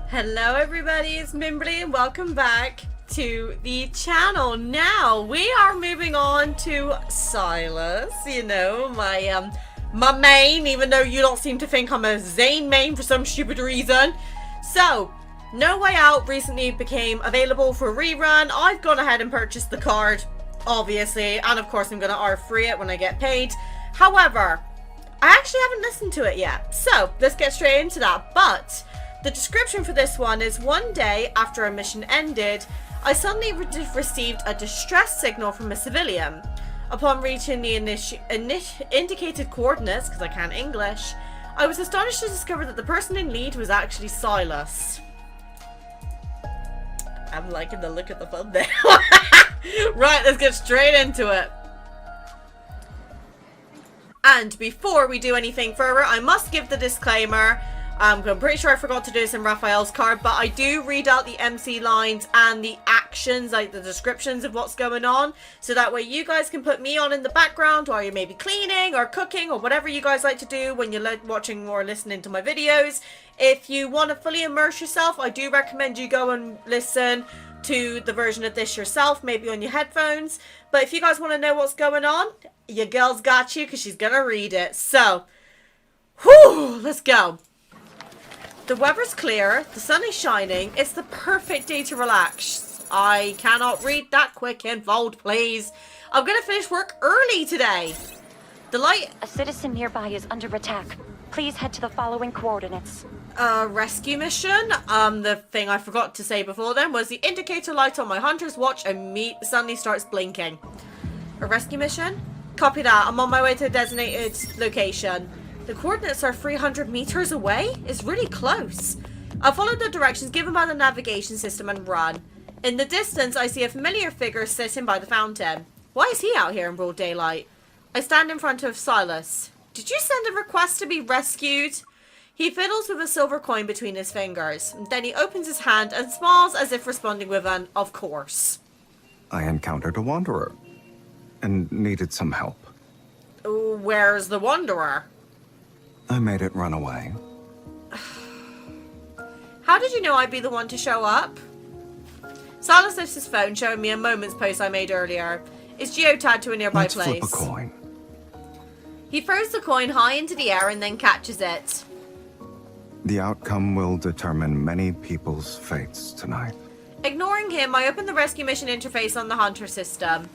Hello everybody, it's Mimberly and welcome back to the channel. Now we are moving on to Sylus, you know, my main, even though you don't seem to think I'm a Zane main for some stupid reason. So, No Way Out recently became available for rerun. I've gone ahead and purchased the card, obviously, and of course I'm going to R3 it when I get paid. However, I actually haven't listened to it yet, so let's get straight into that. But the description for this one is: one day after a mission ended, I suddenly received a distress signal from a civilian. Upon reaching the indicated coordinates, because I can't English, I was astonished to discover that the person in lead was actually Sylus. I'm liking the look at the thumbnail. Right, let's get straight into it. And before we do anything further, I must give the disclaimer. I'm pretty sure I forgot to do this in Raphael's card, but I do read out the MC lines and the actions, like the descriptions of what's going on, so that way you guys can put me on in the background while you're maybe cleaning or cooking or whatever you guys like to do when you're watching or listening to my videos. If you want to fully immerse yourself, I do recommend you go and listen to the version of this yourself, maybe on your headphones. But if you guys want to know what's going on, your girl's got you, because she's gonna read it. So, whew, let's go. The weather's clear, the sun is shining, it's the perfect day to relax. I cannot read that quick and bold, please. I'm gonna finish work early today. A citizen nearby is under attack. Please head to the following coordinates. Rescue mission. The thing I forgot to say before then was the indicator light on my hunter's watch suddenly starts blinking. A rescue mission? Copy that. I'm on my way to a designated location. The coordinates are 300 meters away? It's really close. I'll follow the directions given by the navigation system and run. In the distance, I see a familiar figure sitting by the fountain. Why is he out here in broad daylight? I stand in front of Sylus. Did you send a request to be rescued? He fiddles with a silver coin between his fingers. Then he opens his hand and smiles as if responding with an "of course." I encountered a wanderer and needed some help. Where's the wanderer? I made it run away. How did you know I'd be the one to show up? Sylus lifts his phone, showing me a moment's post I made earlier. It's geotagged to a nearby place. Let's flip a coin. He throws the coin high into the air and then catches it. The outcome will determine many people's fates tonight. Ignoring him, I open the rescue mission interface on the hunter system.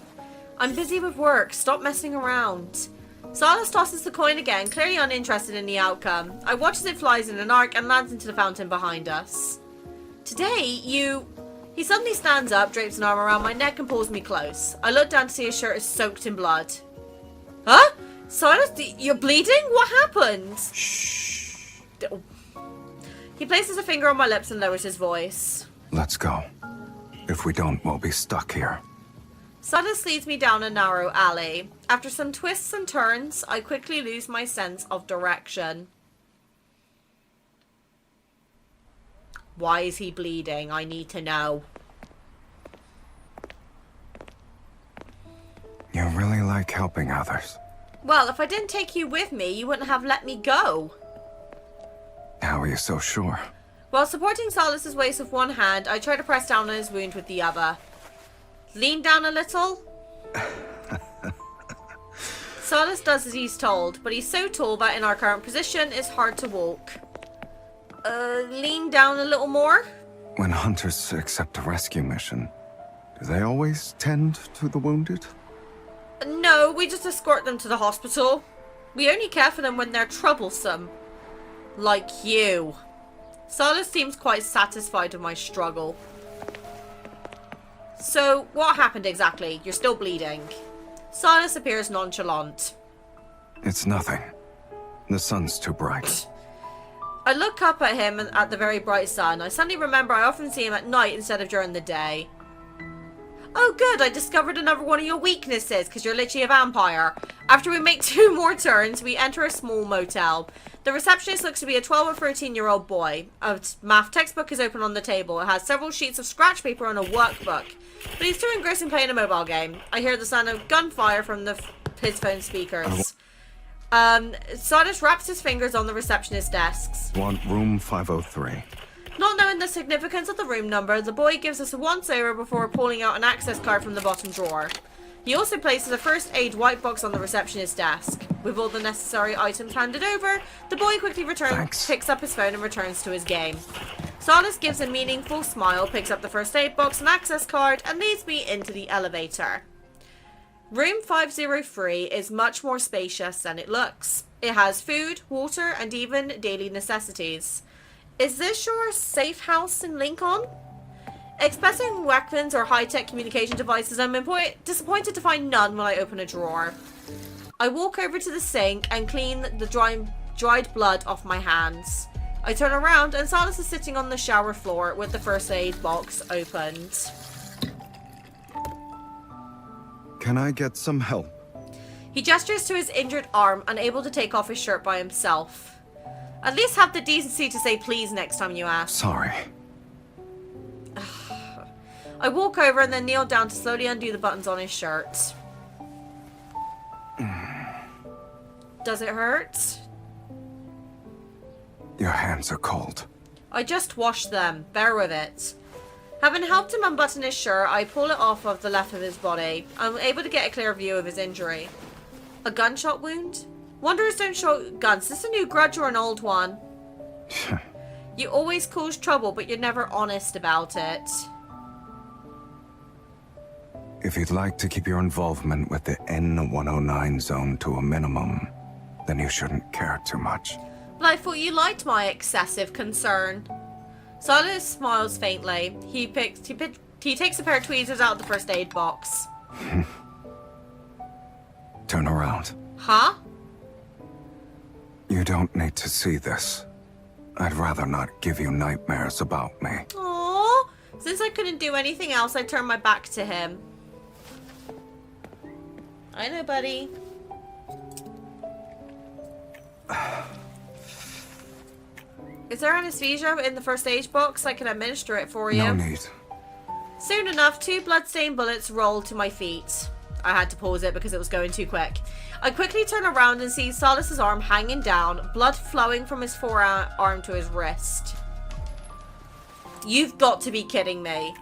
I'm busy with work. Stop messing around. Sylus tosses the coin again, clearly uninterested in the outcome. I watch as it flies in an arc and lands into the fountain behind us. Today, He suddenly stands up, drapes an arm around my neck and pulls me close. I look down to see his shirt is soaked in blood. Huh? Sylus, you're bleeding? What happened? Shh. He places a finger on my lips and lowers his voice. Let's go. If we don't, we'll be stuck here. Sylus leads me down a narrow alley. After some twists and turns, I quickly lose my sense of direction. Why is he bleeding? I need to know. You really like helping others. Well, if I didn't take you with me, you wouldn't have let me go. How are you so sure? While supporting Sylus's waist with one hand, I try to press down on his wound with the other. Lean down a little. Sylus does as he's told, but he's so tall that in our current position, it's hard to walk. Lean down a little more. When hunters accept a rescue mission, do they always tend to the wounded? No, we just escort them to the hospital. We only care for them when they're troublesome. Like you. Sylus seems quite satisfied with my struggle. So, what happened exactly? You're still bleeding. Sylus appears nonchalant. It's nothing. The sun's too bright. I look up at him and at the very bright sun. I suddenly remember I often see him at night instead of during the day. Oh good, I discovered another one of your weaknesses, because you're literally a vampire. After we make 2 more turns, we enter a small motel. The receptionist looks to be a 12 or 13-year-old boy. A math textbook is open on the table. It has several sheets of scratch paper and a workbook. But he's too engrossed in playing a mobile game. I hear the sound of gunfire from his phone speakers. Sylus wraps his fingers on the receptionist's desks. Want room 503. Not knowing knowing the significance of the room number, the boy gives us a once-over before pulling out an access card from the bottom drawer. He also places a first aid white box on the receptionist's desk. With all the necessary items handed over, the boy quickly picks up his phone and returns to his game. Sylus gives a meaningful smile, picks up the first aid box and access card, and leads me into the elevator. Room 503 is much more spacious than it looks. It has food, water, and even daily necessities. Is this your safe house in Lincoln? Expecting weapons or high-tech communication devices, I'm disappointed to find none when I open a drawer. I walk over to the sink and clean the dried blood off my hands. I turn around and Sylus is sitting on the shower floor with the first aid box opened. Can I get some help? He gestures to his injured arm, unable to take off his shirt by himself. At least have the decency to say please next time you ask. Sorry. I walk over and then kneel down to slowly undo the buttons on his shirt. Does it hurt? Your hands are cold. I just washed them. Bear with it. Having helped him unbutton his shirt, I pull it off of the left of his body. I'm able to get a clear view of his injury. A gunshot wound? Wanderers don't show guns. Is this a new grudge or an old one? You always cause trouble, but you're never honest about it. If you'd like to keep your involvement with the N109 zone to a minimum, then you shouldn't care too much. But I thought you liked my excessive concern. Sylus smiles faintly. He takes a pair of tweezers out of the first aid box. Turn around. Huh? You don't need to see this. I'd rather not give you nightmares about me. Aww. Since I couldn't do anything else, I turned my back to him. I know, buddy. Is there anesthesia in the first aid box? I can administer it for you. No need. Soon enough, 2 bloodstained bullets rolled to my feet. I had to pause it because it was going too quick. I quickly turn around and see Sylus's arm hanging down, blood flowing from his forearm to his wrist. You've got to be kidding me.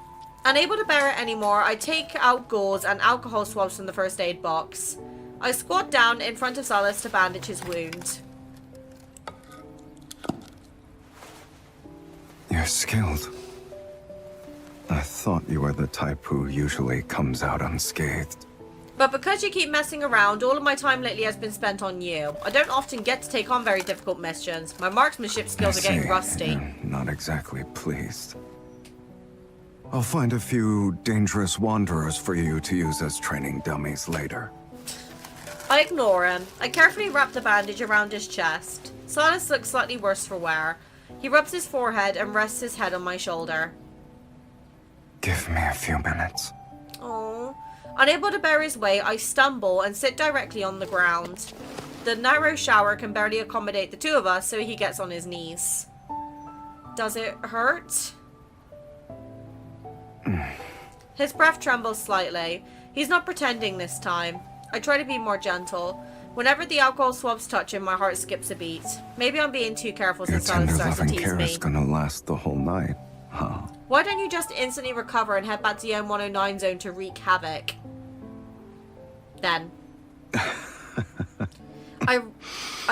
Unable to bear it anymore, I take out gauze and alcohol swabs from the first aid box. I squat down in front of Sylus to bandage his wound. You're skilled. I thought you were the type who usually comes out unscathed. But because you keep messing around, all of my time lately has been spent on you. I don't often get to take on very difficult missions. My marksmanship skills are getting rusty. You're not exactly pleased. I'll find a few dangerous wanderers for you to use as training dummies later. I ignore him. I carefully wrap the bandage around his chest. Sylus looks slightly worse for wear. He rubs his forehead and rests his head on my shoulder. Give me a few minutes. Oh. Unable to bear his weight, I stumble and sit directly on the ground. The narrow shower can barely accommodate the two of us, so he gets on his knees. Does it hurt? His breath trembles slightly. He's not pretending this time. I try to be more gentle. Whenever the alcohol swabs touch him, my heart skips a beat. Maybe I'm being too careful Your since Sylus starts to tender-loving tease care me. is gonna last the whole night, huh? Why don't you just instantly recover and head back to the M109 zone to wreak havoc? Then. I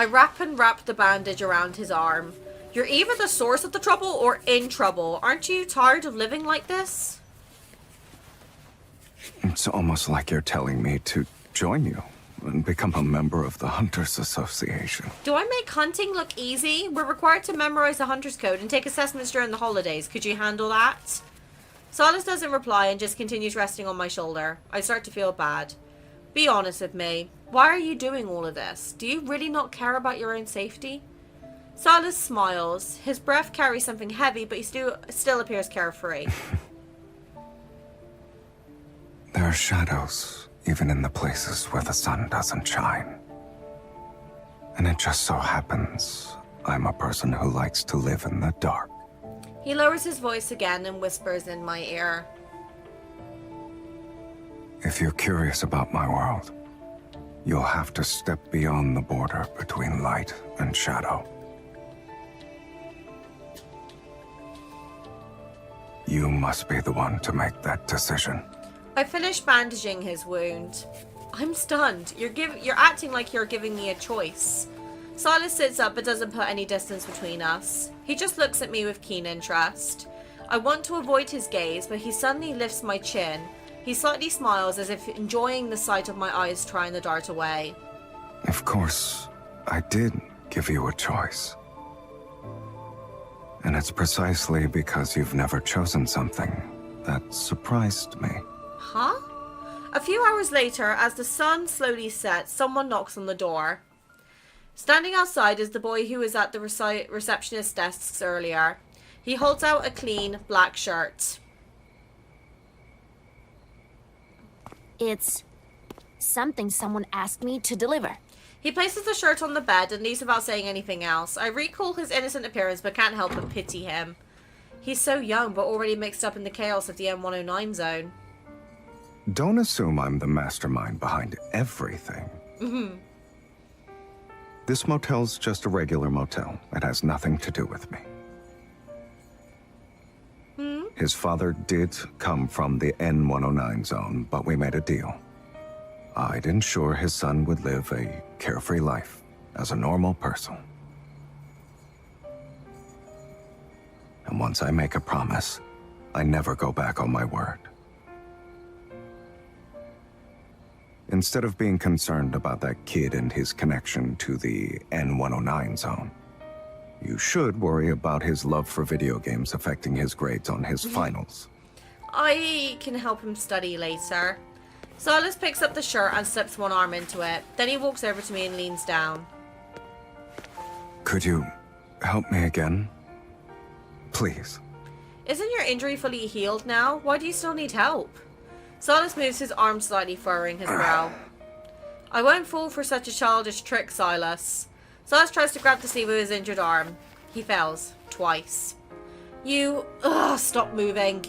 wrap the bandage around his arm. You're either the source of the trouble or in trouble. Aren't you tired of living like this? It's almost like you're telling me to join you and become a member of the Hunters Association. Do I make hunting look easy? We're required to memorize the Hunter's Code and take assessments during the holidays. Could you handle that? Sylus doesn't reply and just continues resting on my shoulder. I start to feel bad. Be honest with me. Why are you doing all of this? Do you really not care about your own safety? Sylus smiles. His breath carries something heavy, but he still appears carefree. There are shadows, even in the places where the sun doesn't shine. And it just so happens I'm a person who likes to live in the dark. He lowers his voice again and whispers in my ear. If you're curious about my world, you'll have to step beyond the border between light and shadow. You must be the one to make that decision. I finished bandaging his wound. I'm stunned. You're acting like you're giving me a choice. Sylus sits up but doesn't put any distance between us. He just looks at me with keen interest. I want to avoid his gaze, but he suddenly lifts my chin. He slightly smiles as if enjoying the sight of my eyes trying to dart away. Of course, I did give you a choice. And it's precisely because you've never chosen something that surprised me. Huh? A few hours later, as the sun slowly sets, someone knocks on the door. Standing outside is the boy who was at the receptionist desks earlier. He holds out a clean black shirt. It's something someone asked me to deliver. He places the shirt on the bed and leaves without saying anything else. I recall his innocent appearance but can't help but pity him. He's so young but already mixed up in the chaos of the M109 zone. Don't assume I'm the mastermind behind everything. This motel's just a regular motel. It has nothing to do with me. His father did come from the N109 zone, but we made a deal. I'd ensure his son would live a carefree life as a normal person. And once I make a promise, I never go back on my word. Instead of being concerned about that kid and his connection to the N109 zone, you should worry about his love for video games affecting his grades on his finals. I can help him study later. Sylus picks up the shirt and slips one arm into it. Then he walks over to me and leans down. Could you help me again? Please. Isn't your injury fully healed now? Why do you still need help? Sylus moves his arm slightly, furrowing his brow. I won't fall for such a childish trick, Sylus. Sylus tries to grab the sleeve of his injured arm. He fails. Twice. Stop moving.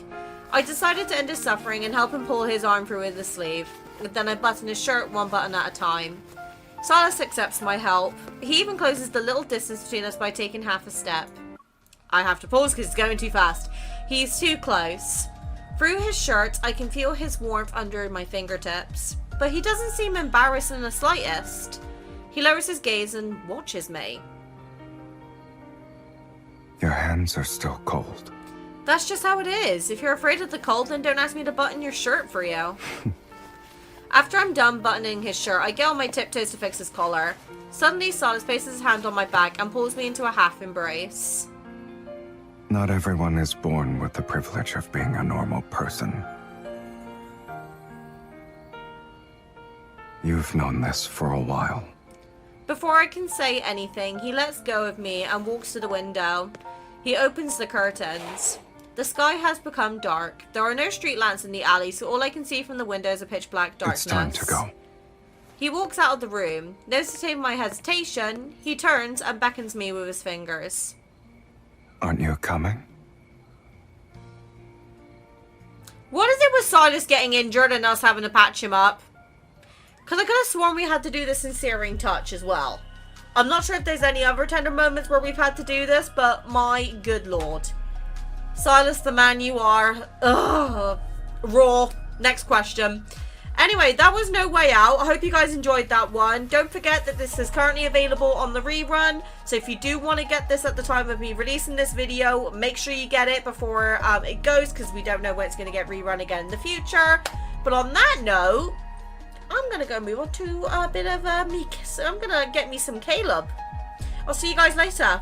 I decided to end his suffering and help him pull his arm through with the sleeve. Then I button his shirt one button at a time. Sylus accepts my help. He even closes the little distance between us by taking half a step. I have to pause because it's going too fast. He's too close. Through his shirt, I can feel his warmth under my fingertips. But he doesn't seem embarrassed in the slightest. He lowers his gaze and watches me. Your hands are still cold. That's just how it is. If you're afraid of the cold, then don't ask me to button your shirt for you. After I'm done buttoning his shirt, I get on my tiptoes to fix his collar. Suddenly, Sylus places his hand on my back and pulls me into a half embrace. Not everyone is born with the privilege of being a normal person. You've known this for a while. Before I can say anything, he lets go of me and walks to the window. He opens the curtains. The sky has become dark. There are no street lamps in the alley, so all I can see from the window is a pitch black darkness. It's time to go. He walks out of the room. Noticing my hesitation, he turns and beckons me with his fingers. Aren't you coming? What is it with Sylus getting injured and us having to patch him up? Because I could have sworn we had to do this in Searing Touch as well. I'm not sure if there's any other tender moments where we've had to do this, but my good lord. Sylus, the man you are. Ugh. Raw. Next question. Anyway, that was No Way Out. I hope you guys enjoyed that one. Don't forget that this is currently available on the rerun. So if you do want to get this at the time of me releasing this video, make sure you get it before it goes, because we don't know when it's going to get rerun again in the future. But on that note, I'm going to go move on to a bit of Meek. So I'm going to get me some Caleb. I'll see you guys later.